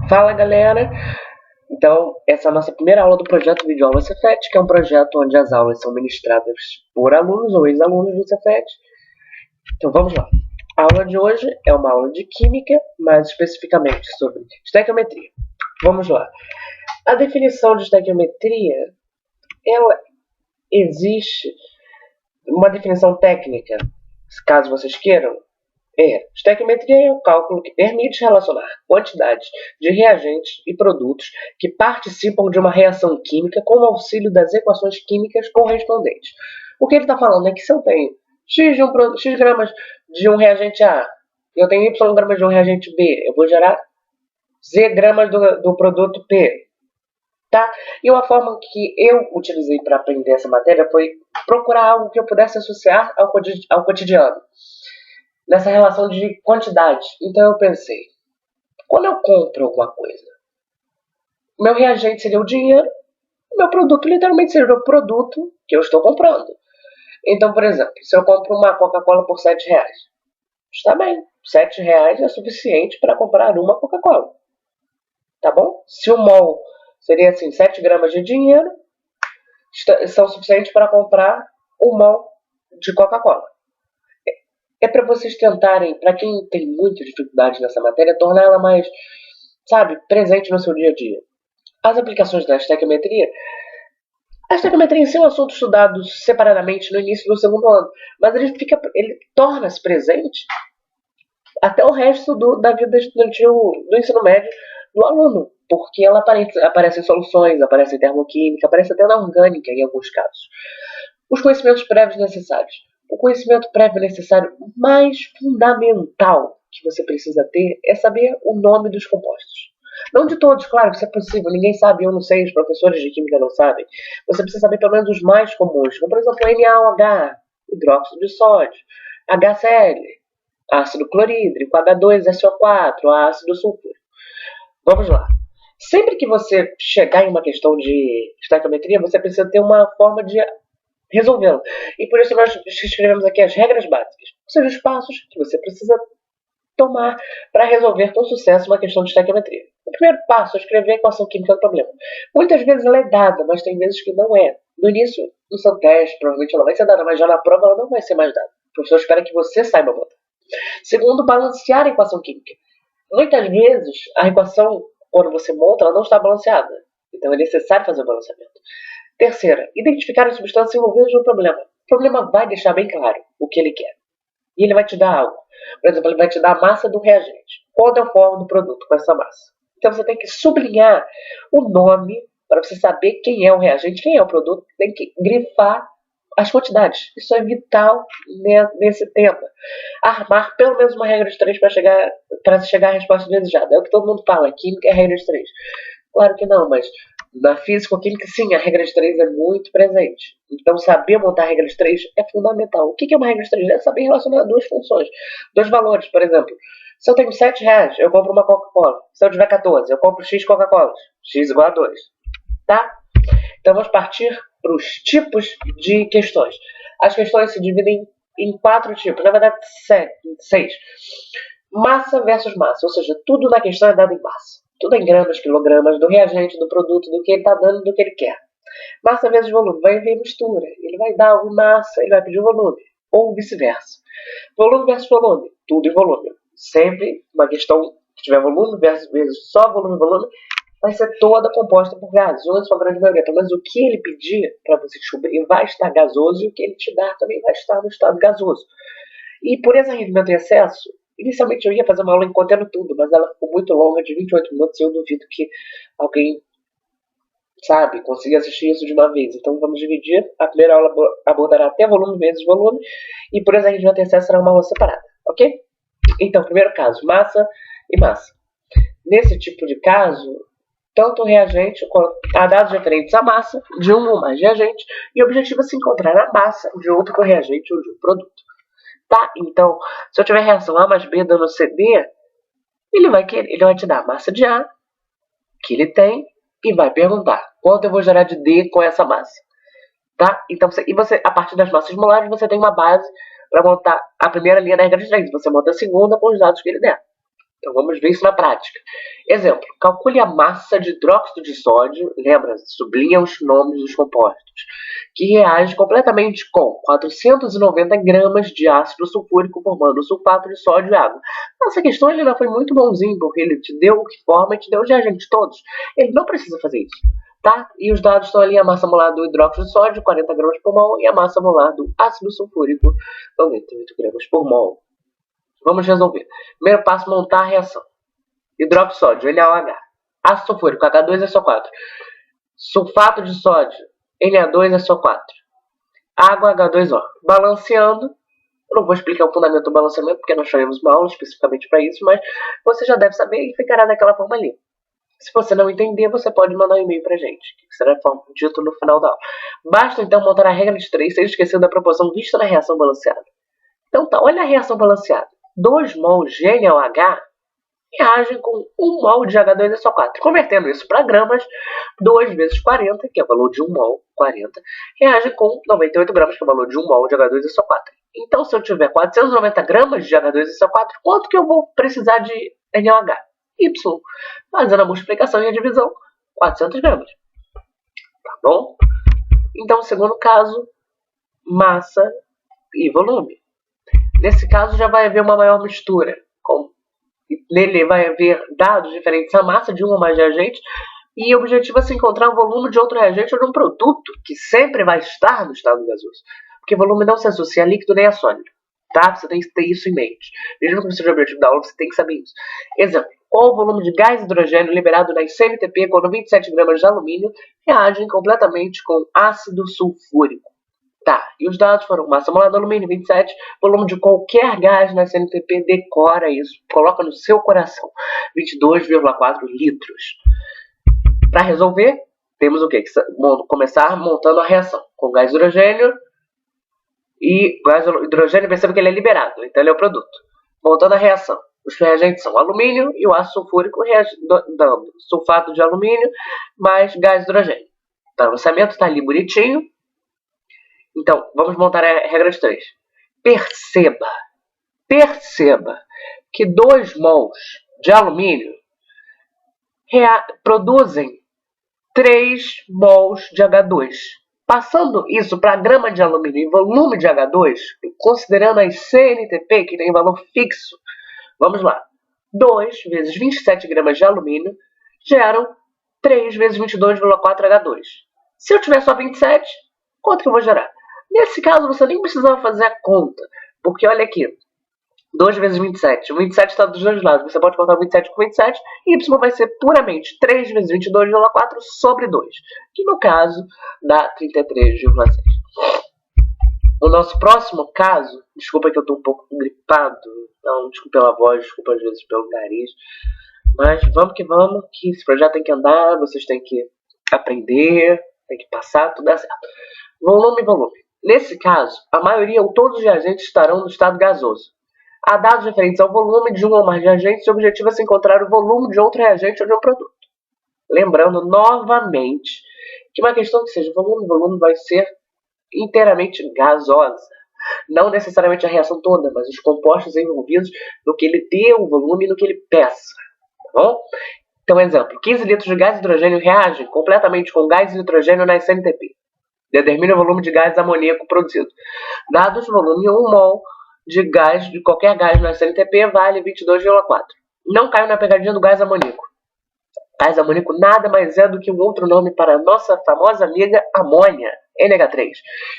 Fala galera! Então, essa é a nossa primeira aula do projeto Videoaula Cefet, que é um projeto onde as aulas são ministradas por alunos ou ex-alunos do Cefet. Então vamos lá. A aula de hoje é uma aula de Química, mais especificamente sobre estequiometria. Vamos lá. A definição de estequiometria, ela existe uma definição técnica, caso vocês queiram. Estequiometria é o cálculo que permite relacionar quantidades de reagentes e produtos que participam de uma reação química com o auxílio das equações químicas correspondentes. O que ele está falando é que se eu tenho X gramas de um reagente A e eu tenho Y gramas de um reagente B, eu vou gerar Z gramas do produto P. Tá? E uma forma que eu utilizei para aprender essa matéria foi procurar algo que eu pudesse associar ao cotidiano, nessa relação de quantidade. Então eu pensei, quando eu compro alguma coisa, meu reagente seria o dinheiro, meu produto literalmente seria o produto que eu estou comprando. Então, por exemplo, se eu compro uma Coca-Cola por R$7, está bem, R$7 é suficiente para comprar uma Coca-Cola. Tá bom? Se o mol seria assim, 7 gramas de dinheiro, são suficientes para comprar um mol de Coca-Cola. É para vocês tentarem, para quem tem muita dificuldade nessa matéria, tornar ela mais, presente no seu dia a dia. As aplicações da estequiometria, a estequiometria em si é um assunto estudado separadamente no início do segundo ano, mas ele torna-se presente até o resto da vida estudantil do ensino médio do aluno, porque ela aparece em soluções, aparece em termoquímica, aparece até na orgânica em alguns casos. Os conhecimentos prévios necessários. O conhecimento prévio necessário mais fundamental que você precisa ter é saber o nome dos compostos. Não de todos, claro, isso é possível, ninguém sabe, eu não sei, os professores de química não sabem. Você precisa saber pelo menos os mais comuns, como por exemplo NaOH, hidróxido de sódio, HCl, ácido clorídrico, H2SO4, ácido sulfúrico. Vamos lá. Sempre que você chegar em uma questão de estequiometria, você precisa ter uma forma de resolvê-lo. E por isso nós escrevemos aqui as regras básicas, ou seja, os passos que você precisa tomar para resolver com sucesso uma questão de estequiometria. O primeiro passo é escrever a equação química do problema. Muitas vezes ela é dada, mas tem vezes que não é. No início, no seu teste, provavelmente ela vai ser dada, mas já na prova ela não vai ser mais dada. O professor espera que você saiba botar. Segundo, balancear a equação química. Muitas vezes, a equação, quando você monta, ela não está balanceada. Então é necessário fazer o balanceamento. Terceira, identificar as substâncias envolvidas no problema. O problema vai deixar bem claro o que ele quer. E ele vai te dar algo. Por exemplo, ele vai te dar a massa do reagente. Qual é a forma do produto com essa massa? Então você tem que sublinhar o nome para você saber quem é o reagente, quem é o produto. Tem que grifar as quantidades. Isso é vital nesse tema. Armar pelo menos uma regra de 3 para chegar à resposta desejada. É o que todo mundo fala. Química é a regra de 3. Claro que não, mas na física ou química, sim, a regra de 3 é muito presente. Então, saber montar a regra de 3 é fundamental. O que é uma regra de 3? É saber relacionar duas funções, dois valores. Por exemplo, se eu tenho R$7, eu compro uma Coca-Cola. Se eu tiver 14, eu compro X Coca-Colas. X igual a 2. Tá? Então, vamos partir para os tipos de questões. As questões se dividem em 4 tipos. Na verdade, 6. Massa versus massa. Ou seja, tudo na questão é dado em massa. Tudo em gramas, quilogramas, do reagente, do produto, do que ele está dando, do que ele quer. Massa vezes volume, vai ver mistura. Ele vai dar uma massa, ele vai pedir volume. Ou vice-versa. Volume versus volume, tudo em volume. Sempre uma questão que tiver volume vezes só volume e volume, vai ser toda composta por gases, ou na sua grande maioria. Pelo menos o que ele pedir para você descobrir vai estar gasoso e o que ele te dar também vai estar no estado gasoso. E por esse rendimento em excesso, inicialmente eu ia fazer uma aula contendo tudo, mas ela ficou muito longa, de 28 minutos, e eu duvido que alguém, consiga assistir isso de uma vez. Então vamos dividir. A primeira aula abordará até volume vezes volume, e por esse rendimento em excesso será uma aula separada, ok? Então, primeiro caso, massa e massa. Nesse tipo de caso, tanto o reagente há dados referentes à massa de um ou mais reagentes, e o objetivo é se encontrar a massa de outro reagente ou de um produto. Tá? Então, se eu tiver reação A mais B dando CD, ele vai te dar a massa de A que ele tem e vai perguntar quanto eu vou gerar de D com essa massa. Tá? Então, a partir das massas molares, você tem uma base para montar a primeira linha da regra de 3. Você monta a segunda com os dados que ele der. Então vamos ver isso na prática. Exemplo, calcule a massa de hidróxido de sódio, lembra, sublinha os nomes dos compostos, que reage completamente com 490 gramas de ácido sulfúrico formando sulfato de sódio e água. Essa questão ele não foi muito bonzinho, porque ele te deu o que forma e te deu os reagentes todos. Ele não precisa fazer isso. Tá? E os dados estão ali, a massa molar do hidróxido de sódio, 40 gramas por mol, e a massa molar do ácido sulfúrico, 98 gramas por mol. Vamos resolver. Primeiro passo, montar a reação. Hidróxido de sódio, NaOH. Ácido sulfúrico, H2SO4. Sulfato de sódio, Na2SO4. Água, H2O. Balanceando. Eu não vou explicar o fundamento do balanceamento, porque nós faremos uma aula especificamente para isso, mas você já deve saber e ficará daquela forma ali. Se você não entender, você pode mandar um e-mail pra gente, que será dito no final da aula. Basta então montar a regra de 3, sem esquecer da proporção vista na reação balanceada. Então tá, olha a reação balanceada. 2 mols de NaOH reagem com 1 mol de H2SO4. Convertendo isso para gramas, 2 vezes 40, que é o valor de 1 mol, 40, reage com 98 gramas, que é o valor de 1 mol de H2SO4. Então, se eu tiver 490 gramas de H2SO4, quanto que eu vou precisar de NaOH? Y. Fazendo a multiplicação e a divisão, 400 gramas. Tá bom? Então, segundo caso, massa e volume. Nesse caso, já vai haver uma maior mistura. Nele vai haver dados diferentes à massa de um ou mais reagentes, e o objetivo é se encontrar um volume de outro reagente ou de um produto que sempre vai estar no estado gasoso. Porque volume não se associa a líquido nem a sólido. Tá? Você tem que ter isso em mente. Mesmo que não seja o objetivo da aula, você tem que saber isso. Exemplo. Qual o volume de gás hidrogênio liberado nas CNTP quando 27 gramas de alumínio reagem completamente com ácido sulfúrico? Tá, e os dados foram massa molar do alumínio, 27, volume de qualquer gás na CNTP, decora isso, coloca no seu coração, 22,4 litros. Para resolver, temos o quê? Começar montando a reação com gás hidrogênio, e gás hidrogênio, perceba que ele é liberado, então ele é o produto. Montando a reação. Os reagentes são alumínio e o ácido sulfúrico dando sulfato de alumínio mais gás hidrogênio. Então, o lançamento está ali bonitinho. Então, vamos montar a regra de 3. Perceba que 2 mols de alumínio produzem 3 mols de H2. Passando isso para grama de alumínio e volume de H2, considerando as CNTP, que tem valor fixo, vamos lá. 2 vezes 27 gramas de alumínio geram 3 vezes 22,4 H2. Se eu tiver só 27, quanto que eu vou gerar? Nesse caso, você nem precisava fazer a conta, porque olha aqui. 2 vezes 27. O 27 está dos dois lados. Você pode contar 27 com 27. E Y vai ser puramente 3 vezes 22,4 sobre 2. Que no caso dá 33,6. O nosso próximo caso, desculpa que eu estou um pouco gripado, então desculpa pela voz, desculpa às vezes pelo nariz, mas vamos, que esse projeto tem que andar, vocês têm que aprender, tem que passar, tudo dá certo. Volume. Nesse caso, a maioria ou todos os reagentes estarão no estado gasoso. Há dados referentes ao volume de um ou mais reagentes e o objetivo é se encontrar o volume de outro reagente ou de um produto. Lembrando novamente que uma questão que seja volume vai ser inteiramente gasosa. Não necessariamente a reação toda, mas os compostos envolvidos no que ele dê o volume e no que ele peça. Tá bom? Então, exemplo, 15 litros de gás hidrogênio reagem completamente com gás de nitrogênio na CNTP. Determina o volume de gás amoníaco produzido. Dados volume 1 mol de qualquer gás na CNTP vale 22,4. Não caiu na pegadinha do gás amoníaco. Gás amoníaco nada mais é do que um outro nome para a nossa famosa amiga amônia, NH3.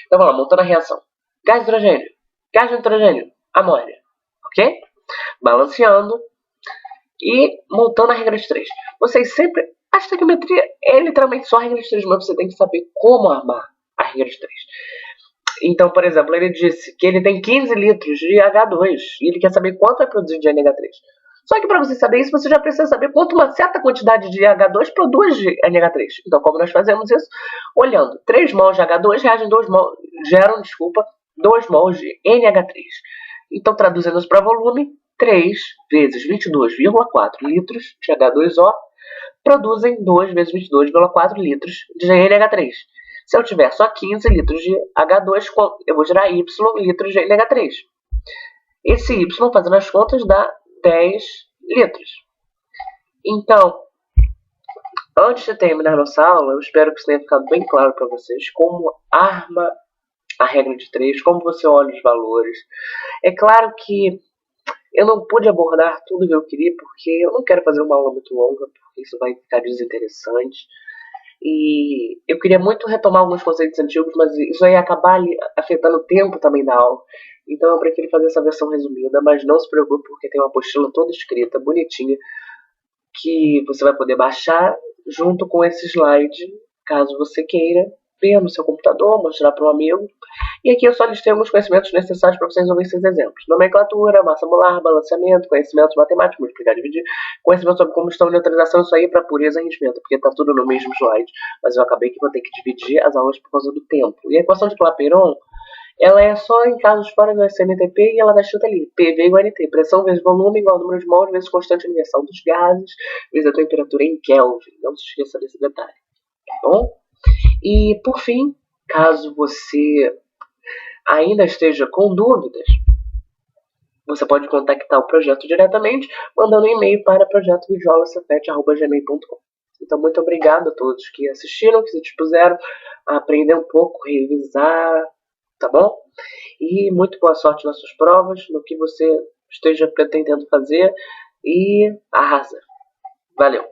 Então vamos lá, montando a reação. Gás hidrogênio, gás de nitrogênio, amônia. Ok? Balanceando e montando a regra de 3. Vocês sempre... A estequiometria é literalmente só a regra de 3, mas você tem que saber como armar a regra de 3. Então, por exemplo, ele disse que ele tem 15 litros de H2 e ele quer saber quanto vai produzir de NH3. Só que para você saber isso, você já precisa saber quanto uma certa quantidade de H2 produz de NH3. Então, como nós fazemos isso? Olhando, 3 mols de H2 geram 2 mols de NH3. Então, traduzindo isso para volume, 3 vezes 22,4 litros de H2O produzem 2 vezes 22,4 litros de NH3. Se eu tiver só 15 litros de H2, eu vou gerar Y litros de NH3. Esse Y, fazendo as contas, dá 10 letras. Então, antes de terminar nossa aula, eu espero que isso tenha ficado bem claro para vocês como arma a regra de 3, como você olha os valores. É claro que eu não pude abordar tudo que eu queria, porque eu não quero fazer uma aula muito longa, porque isso vai ficar desinteressante. E eu queria muito retomar alguns conceitos antigos, mas isso aí ia acabar afetando o tempo também da aula. Então eu preferi fazer essa versão resumida, mas não se preocupe, porque tem uma apostila toda escrita, bonitinha, que você vai poder baixar junto com esse slide, caso você queira ver no seu computador, mostrar para um amigo. E aqui eu só listei alguns conhecimentos necessários para vocês resolver esses exemplos. Nomenclatura, massa molar, balanceamento, conhecimentos matemáticos, multiplicar e dividir, conhecimento sobre combustão e neutralização, isso aí para pureza e rendimento, porque está tudo no mesmo slide. Mas eu acabei que vou ter que dividir as aulas por causa do tempo. E a equação de Clapeyron, ela é só em casos fora do SNTP e ela dá escrita ali. PV igual a NT. Pressão vezes volume igual ao número de mols vezes constante universal dos gases vezes a temperatura em Kelvin. Não se esqueça desse detalhe. Tá bom? E, por fim, caso você ainda esteja com dúvidas, você pode contactar o projeto diretamente, mandando um e-mail para projetovidiolacefet@gmail.com. Então, muito obrigado a todos que assistiram, que se dispuseram a aprender um pouco, revisar, tá bom? E muito boa sorte nas suas provas, no que você esteja pretendendo fazer, e arrasa. Valeu!